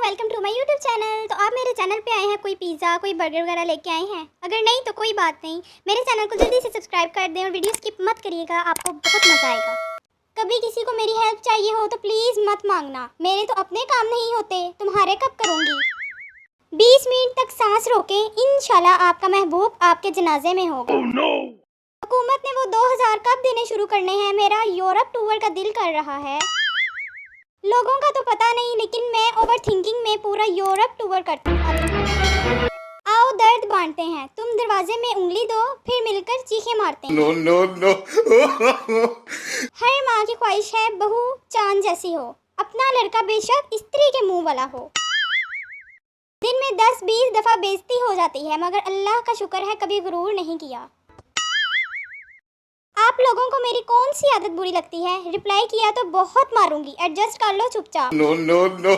Welcome to my YouTube channel. तो आप मेरे चैनल पे आए हैं, कोई पिज़्ज़ा कोई बर्गर वगैरह लेके आए हैं? अगर नहीं तो कोई बात नहीं, मेरे चैनल को जल्दी से सब्सक्राइब कर दें और वीडियो स्किप मत करिएगा, आपको बहुत मज़ा आएगा। कभी किसी को मेरी हेल्प चाहिए हो तो प्लीज़ मत मांगना, मेरे तो अपने काम नहीं होते, तुम्हारे कब करूँगी। 20 मिनट तक सांस रोकें, इंशाल्लाह आपका महबूब आपके जनाजे में होगा। हुकूमत ने वो 2000 कब देने शुरू करने हैं? मेरा यूरोप टूर का दिल कर रहा है। लोगों का तो पता नहीं, लेकिन मैं ओवर थिंकिंग में पूरा यूरोप टूर करती हूँ। आओ दर्द बांटते हैं, तुम दरवाजे में उंगली दो, फिर मिलकर चीखें मारते हैं। No no no. हर माँ की ख्वाहिश है बहू चांद जैसी हो, अपना लड़का बेशक स्त्री के मुंह वाला हो। दिन में 10-20 दफा बेइज्जती हो जाती है, मगर अल्लाह का शुक्र है कभी गुरूर नहीं किया। आप लोगों को मेरी कौन सी आदत बुरी लगती है? रिप्लाई किया तो बहुत मारूंगी, एडजस्ट कर लो चुपचाप। No no no.